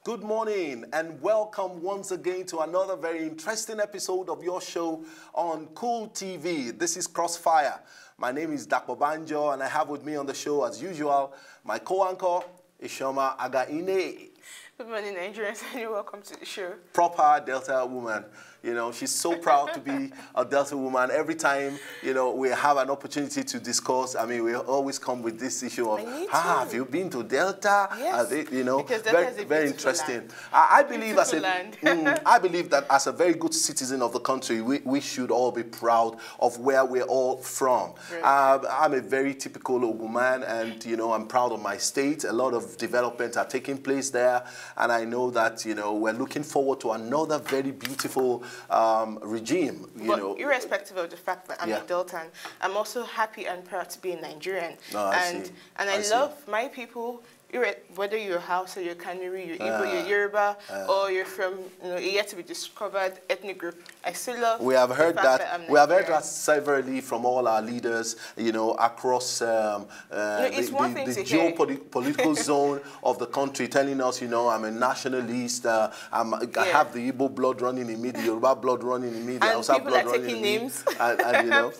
Good morning and welcome once again to another very interesting episode of your show on Cool TV. This is Crossfire. My name is Dakpo Banjo and I have with me on the show as usual my co-anchor Ishoma Againe. Good morning, Nigerians, and you're welcome to the show. Proper Delta woman. You know, she's so proud to be a Delta woman. Every time, you know, we have an opportunity to discuss, I mean, we always come with this issue of, have you been to Delta? Yes, you know, because Delta is a very interesting. I believe I believe that as a very good citizen of the country, we should all be proud of where we're all from. I'm a very typical Ogun man, and, you know, I'm proud of my state. A lot of developments are taking place there, and I know that, you know, we're looking forward to another very beautiful regime, irrespective of the fact that I'm a Deltan, I'm also happy and proud to be a Nigerian. And I love my people, whether you're Hausa, you're Kanuri, you're Igbo, you're Yoruba, or you're from a yet to be discovered ethnic group. I still love. We have heard that severally from all our leaders, you know, across the geopolitical zone of the country, telling us, you know, I'm a nationalist. I have the Igbo blood running in me, the Yoruba blood running in me, the Hausa blood running in me, and you know,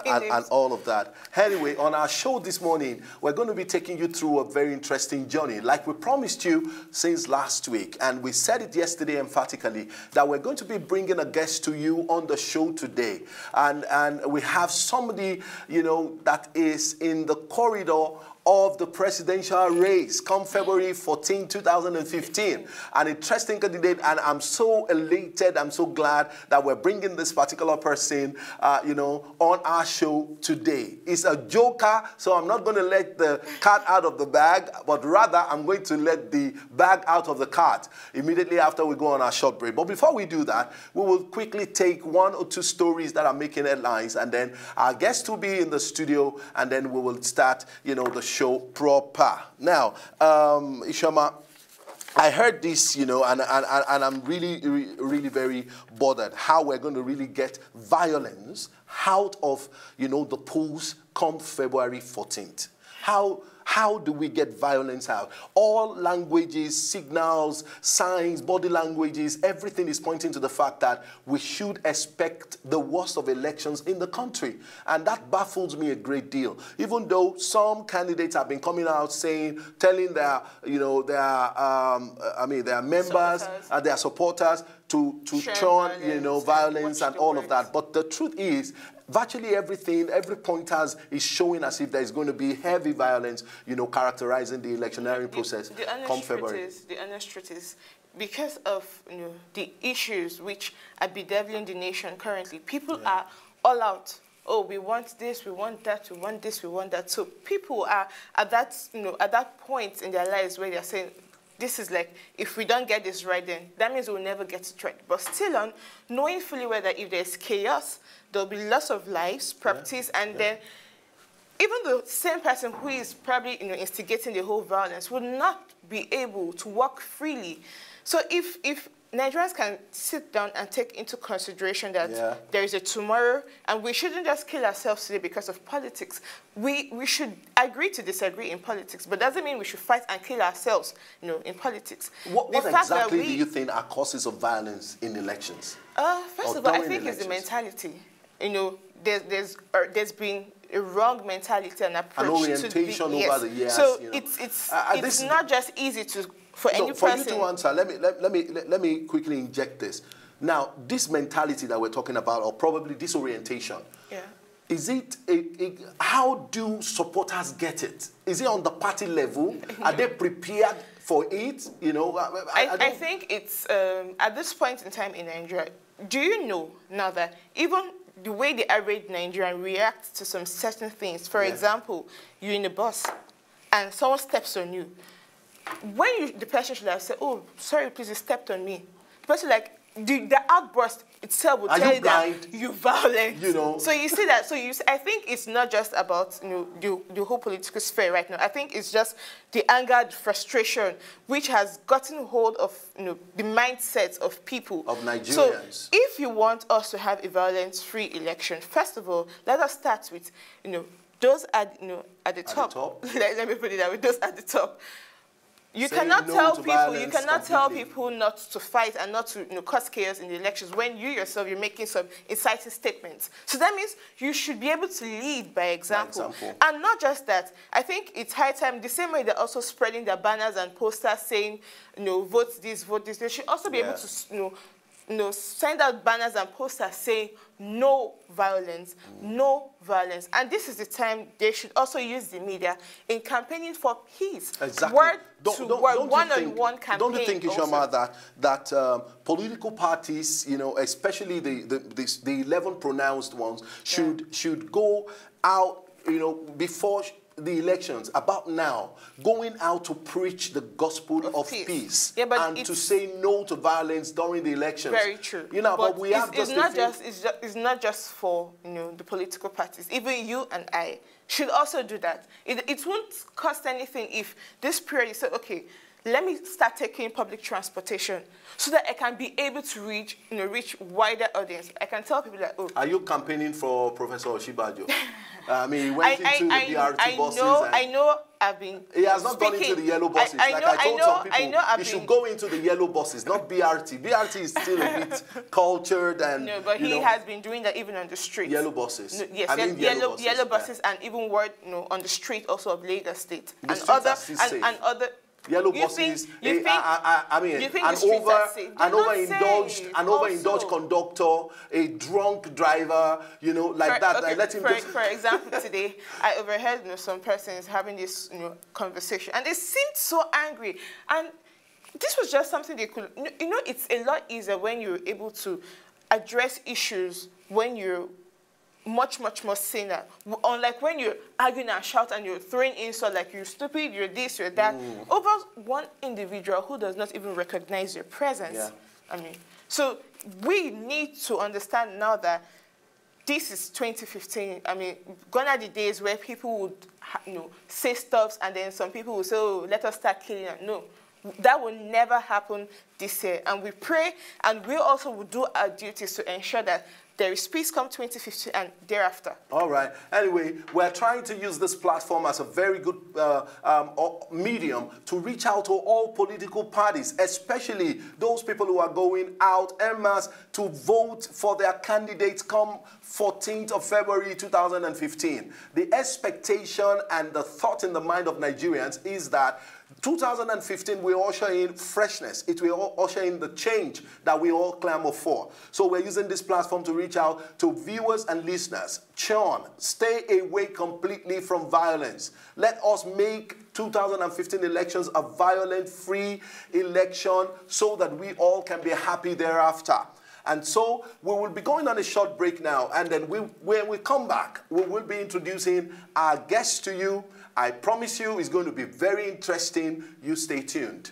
and all of that. Anyway, on our show this morning, we're going to be taking you through a very interesting journey, like we promised you since last week, and we said it yesterday emphatically that we're going to be bringing a guest to you on the show today, and we have somebody, you know, that is in the corridor of the presidential race come February 14, 2015. An interesting candidate, and I'm so elated, I'm so glad that we're bringing this particular person, you know, on our show today. It's a joker, so I'm not going to let the cat out of the bag, but rather I'm going to let the bag out of the cat immediately after we go on our short break. But before we do that, we will quickly take one or two stories that are making headlines, and then our guest will be in the studio, and then we will start, you know, the show proper. Now, Ishoma, I heard this, you know, and I'm really very bothered how we're going to really get violence out of, you know, the polls come February 14th. How do we get violence out? All languages, signals, signs, body languages, everything is pointing to the fact that we should expect the worst of elections in the country. And that baffles me a great deal. Even though some candidates have been coming out saying, telling their, you know, their members, their supporters to turn, you know, violence and all of that. But the truth is, virtually everything, every pointers is showing as if there is going to be heavy violence, you know, characterizing the electioneering process come February. The honest truth is, because of, you know, the issues which are bedeviling the nation currently, people are all out. Oh, we want this, we want that, we want this, we want that. So people are at that, you know, at that point in their lives where they're saying, this is like, if we don't get this right, then that means we'll never get it right. But still on, knowing fully well that if there's chaos, there'll be loss of lives, properties, and then even the same person who is probably, you know, instigating the whole violence will not be able to walk freely. So if Nigerians can sit down and take into consideration that there is a tomorrow, and we shouldn't just kill ourselves today because of politics. We should agree to disagree in politics, but doesn't mean we should fight and kill ourselves, you know, in politics. What exactly do you think are causes of violence in elections? First of all, I think it's the mentality. You know, there's been a wrong mentality and approach, an orientation over the years. So you know. it's not just easy for any person. For you to answer, let me quickly inject this. Now, this mentality that we're talking about, or probably this orientation, is it how do supporters get it? Is it on the party level? Are they prepared for it? You know, I think it's at this point in time in Nigeria. Do you know now that even the way the average Nigerian reacts to some certain things, for example, you're in a bus and someone steps on you. When the person should have said, oh, sorry, please, you stepped on me. The person, like, the outburst itself will tell you that you're violent. You know? So you see that. So I think it's not just about, you know, the whole political sphere right now. I think it's just the anger, the frustration, which has gotten hold of, you know, the mindsets of people. Of Nigerians. So if you want us to have a violence-free election, first of all, let us start with, you know, those at, you know, at the top. Let me put it that way. Those at the top. You cannot tell people not to fight and not to cause chaos in the elections when you yourself, you're making some inciting statements. So that means you should be able to lead by example. And not just that, I think it's high time, the same way they're also spreading their banners and posters saying, vote this, they should also be able to, send out banners and posters saying no violence, no violence. And this is the time they should also use the media in campaigning for peace. Exactly. Word to word, one-on-one campaign. Don't you think, Ishama, that political parties, especially the 11 pronounced ones, should go out, before the elections, about now, going out to preach the gospel of peace and to say no to violence during the elections. Very true. But we have it's not just for the political parties. Even you and I should also do that. It won't cost anything if this period you say, okay, let me start taking public transportation so that I can be able to reach wider audience. I can tell people that, oh. Are you campaigning for Professor Oshibajo? I mean, he went into the BRT buses. I know I've been He has not gone into the yellow buses. I told some people, he should go into the yellow buses, not BRT. BRT is still a bit cultured and, no, but he has been doing that even on the streets. Yellow buses. No, yes, yellow buses and even on the street also of Lagos State. And other yellow buses, an overindulged conductor, a drunk driver, like that. Okay, let him for example, today, I overheard some persons having this conversation, and they seemed so angry. And this was just something they could, it's a lot easier when you're able to address issues when you're much more sane. Unlike when you're arguing and shout and you're throwing insults like you're stupid, you're this, you're that, over one individual who does not even recognize your presence. Yeah. I mean, so we need to understand now that this is 2015. I mean, gone are the days where people would say stuff and then some people will say, oh, let us start killing them. No. That will never happen this year. And we pray, and we also will do our duties to ensure that there is peace come 2015 and thereafter. All right. Anyway, we're trying to use this platform as a very good medium to reach out to all political parties, especially those people who are going out en masse to vote for their candidates come 14th of February 2015. The expectation and the thought in the mind of Nigerians is that 2015 will usher in freshness. It will usher in the change that we all clamor for. So we're using this platform to reach out to viewers and listeners. Churn, stay away completely from violence. Let us make 2015 elections a violent-free election so that we all can be happy thereafter. And so we will be going on a short break now, and then when we come back, we will be introducing our guest to you. I promise you it's going to be very interesting. You stay tuned.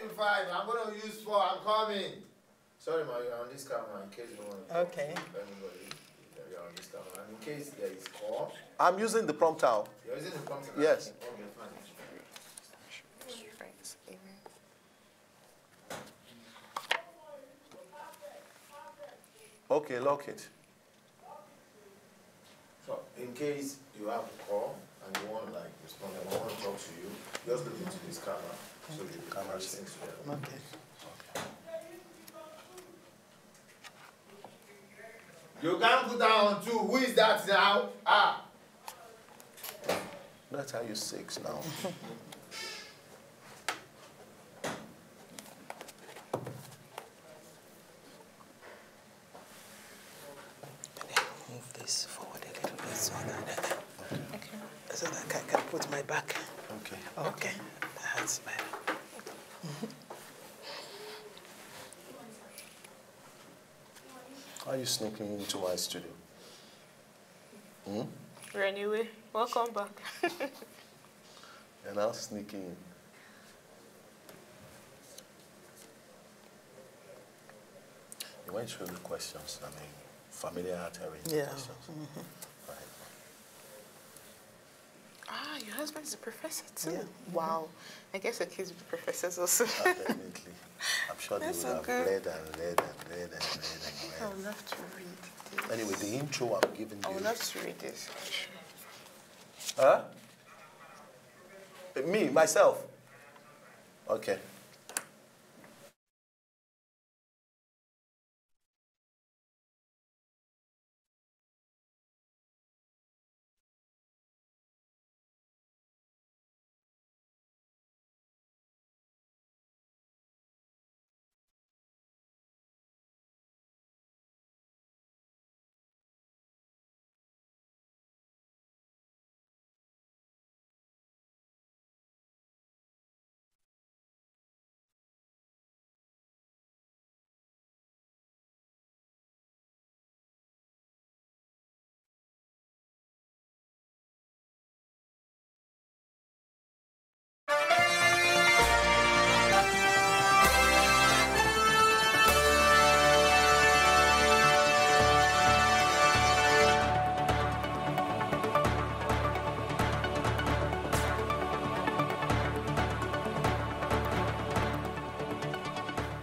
In 5. I'm going to use 4. I'm coming. Sorry, ma, you're on this camera in case you want to talk to anybody. You're on this camera. And in case there is call. I'm using the prompter. You're using the prompter? Yes. Okay, fine. Okay, lock it. So, in case you have a call and you want to like respond, and I want to talk to you, just look into this camera so you can listen to them. Okay. You can't put that on 2. Who is that now? Ah. That's how you 6 now. Move this forward a little bit so that, so that I can put my back. Okay. Okay. That's better. Are you sneaking into my studio? Hmm? Anyway, welcome back. You're now sneaking in. You went through the questions, I mean, familiarity questions. Mm-hmm. Right. Ah, your husband's a professor too. Yeah. Wow. I guess your kids will be professors also. Definitely. I'm sure they That's would so have good. read and read and read and read and I read. would love to read this. Anyway, the intro I'm giving I would you. love to read this. Huh? Me, myself? Okay.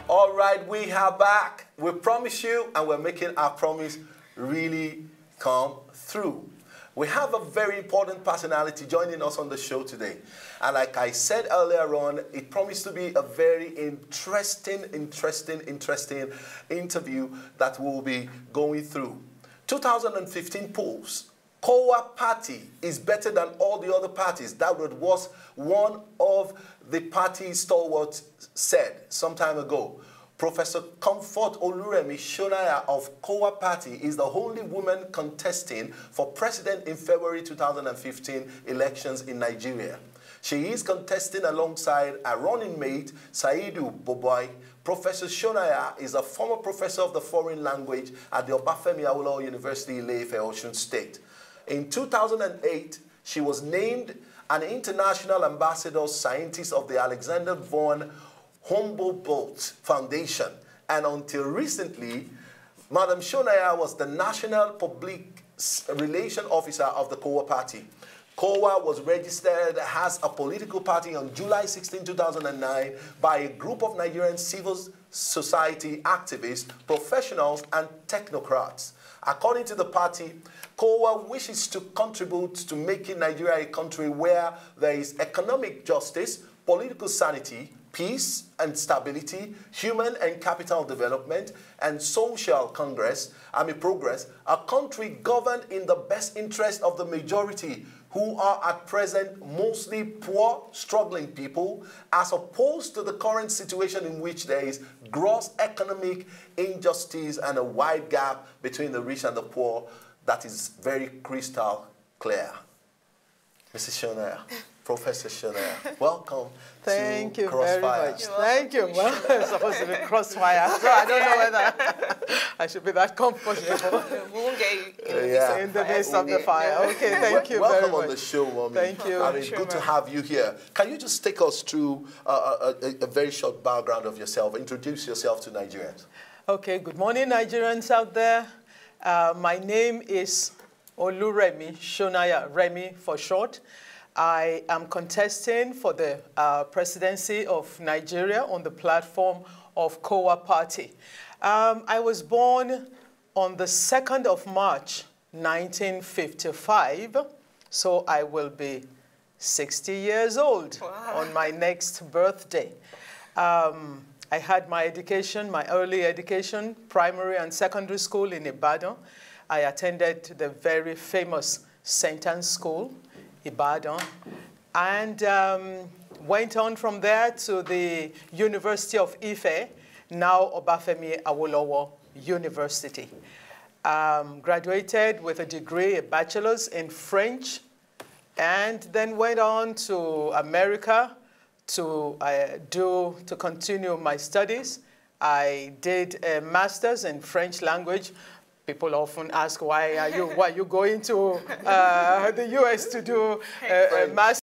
All right, we are back. We promise you, and we're making our promise really come through. We have a very important personality joining us on the show today. And like I said earlier on, it promised to be a very interesting interview that we'll be going through. 2015 polls. COA party is better than all the other parties. That was one of the party stalwarts said some time ago. Professor Comfort Oluremi Shonaya of COA party is the only woman contesting for president in February 2015 elections in Nigeria. She is contesting alongside a running mate, Saidu Boboy. Professor Shonaya is a former professor of the foreign language at the Obafemi Awolowo University, Ile-Ife, Osun State. In 2008, she was named an international ambassador scientist of the Alexander von Humboldt Foundation. And until recently, Madam Shonaya was the National Public Relations Officer of the COA party. COA was registered as a political party on July 16, 2009 by a group of Nigerian civil society activists, professionals, and technocrats. According to the party, COA wishes to contribute to making Nigeria a country where there is economic justice, political sanity, peace and stability, human and capital development, and social progress, a country governed in the best interest of the majority, who are at present mostly poor, struggling people, as opposed to the current situation in which there is gross economic injustice and a wide gap between the rich and the poor that is very crystal clear. Mrs. Shonaya. Professor Shonaya, welcome. Thank you CROSSFIRE. very much. Thank you. Well, it's supposed to be CROSSFIRE, so I don't know whether I should be that comfortable. We won't get you in the midst of the fire. Okay, thank you very much. Welcome on the show, Mommy. Thank you. I mean, good to have you here. Can you just take us through a very short background of yourself? Introduce yourself to Nigerians. Okay, good morning, Nigerians out there. My name is Oluremi Shonaya, Remi for short. I am contesting for the presidency of Nigeria on the platform of COA Party. I was born on the 2nd of March, 1955, so I will be 60 years old on my next birthday. I had my education, my early education, primary and secondary school in Ibadan. I attended the very famous St. Anne's School, Ibadan, and went on from there to the University of Ife, now Obafemi Awolowo University. Graduated with a degree, a bachelor's in French, and then went on to America to continue my studies. I did a master's in French language. People often ask, why are you going to the US to do a master's?